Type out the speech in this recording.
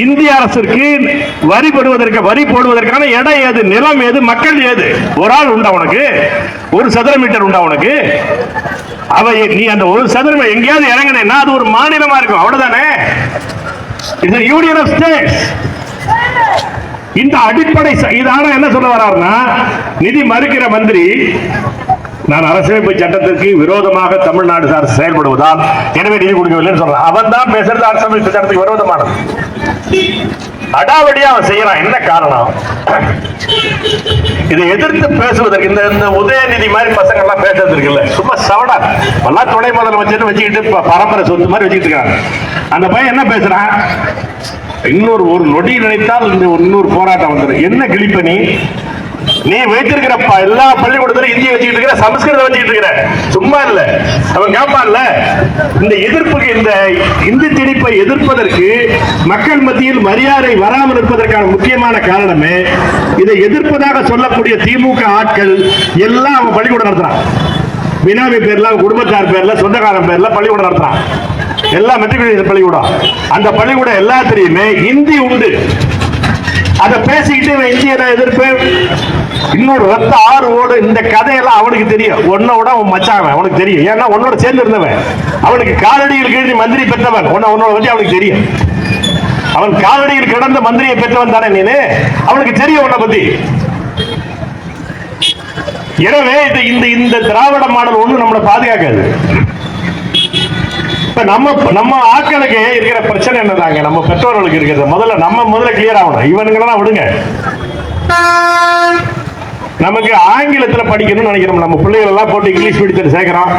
இந்திய அரசுக்கு வரி போடுவதற்கான இடம் ஏது, நிலம் ஏது, மக்கள் ஏது? ஒரு ஆள் உண்டா உனக்கு? ஒரு சதுர மீட்டர் உண்டா உனக்கு? நீ அந்த ஒரு சதுரம் எங்கேயாவது இறங்கினா அது ஒரு மாநிலமா இருக்கும், அவ்வளவுதானே? இது யூனியன் ஆஃப் ஸ்டேட்ஸ். இந்த அடிப்படை இதான என்ன சொல்ல வர்றாருன்னா, நிதி மறுக்கிற மந்திரி நான் அரசியலமைப்பு சட்டத்திற்கு விரோதமாக தமிழ்நாடு அரசு செயல்படுவதால் எனவே நிதி கொடுக்கவில்லை சொல்றான். அவன் தான் பேசுறது அரசியலமைப்பு சட்டத்துக்கு விரோதமானது. அடாவடியா அவன் செய்யறான். என்ன காரணம்? இதை எதிர்த்து பேசுவதற்கு இந்த உதயநிதி மாதிரி பசங்க எல்லாம் பேசுறது இருக்குல்ல, சும்மா சவடா எல்லாம் துணை முதலமைச்சர் வச்சுக்கிட்டு பரம்பரை சொத்து மாதிரி வச்சுக்கிட்டு இருக்காங்க. அந்த பையன் என்ன பேசுறான்? ஒரு நொடி நினைத்தால் இன்னொரு போராட்டம் வந்துடும். என்ன கிழிப்ப நீ வைத்திருக்கிற எல்லா பள்ளிக்கூடத்திலும் இந்திய வச்சுக்கிட்டு இருக்கிற, சமஸ்கிருதம் வச்சுக்கிட்டு இருக்கிற, சும்மா இல்ல. அவன் கேட்பான்ல, இந்த எதிர்ப்புக்கு, இந்த இந்தி திணிப்பை எதிர்ப்பதற்கு மக்கள் மத்தியில் மரியாதை வராமல் இருப்பதற்கான முக்கியமான காரணமே இதை எதிர்ப்பதாக சொல்லக்கூடிய திமுக ஆட்கள் எல்லாம் அவன் பள்ளிக்கூடம் நடத்துறான். பினாமி பேர்ல, குடும்பத்தார் பேர்ல, சொந்தக்காரன் பேர்ல பள்ளிக்கூடம் நடத்துறான். எல்லாம் மெட்ரிகுலேஷன் பள்ளிக்கூடம். அந்த பள்ளிக்கூடம் எல்லாத்திலையுமே இந்தி உண்டு. அதை பேசிக்கிட்டு இந்திய எதிர்ப்பு, இன்னொரு ரத்த ஆறு ஓடு, இந்த கதையெல்லாம் அவனுக்கு தெரியும். உன்னோட அவன் மச்சான், அவனுக்கு தெரியும். ஏன்னா உன்னோட சேர்ந்து இருந்தவன், அவனுக்கு காலடியில் கீழ் மந்திரி பெற்றவன், உன்னோட பத்தி அவனுக்கு தெரியும். அவன் காலடியில் கிடந்த மந்திரியை பெற்றவன் தானே நீனு, அவனுக்கு தெரியும் உன்னை பத்தி. எனவே இந்த திராவிட மாடல் ஒண்ணு நம்மளை பாதுகாக்காது. நம்ம ஆட்களுக்கு இருக்கிற பிரச்சனை என்னதாங்க, நம்ம பெற்றோர்களுக்கு இருக்கிறது முதல்ல கிளியர் ஆகணும். இவனுங்கெல்லாம் விடுங்க. நமக்கு ஆங்கிலத்தில் படிக்கணும்னு நினைக்கிறோம். நம்ம பிள்ளைகள் எல்லாம் போட்டு இங்கிலீஷ் மீடியத்தில் சேர்க்கிறோம்.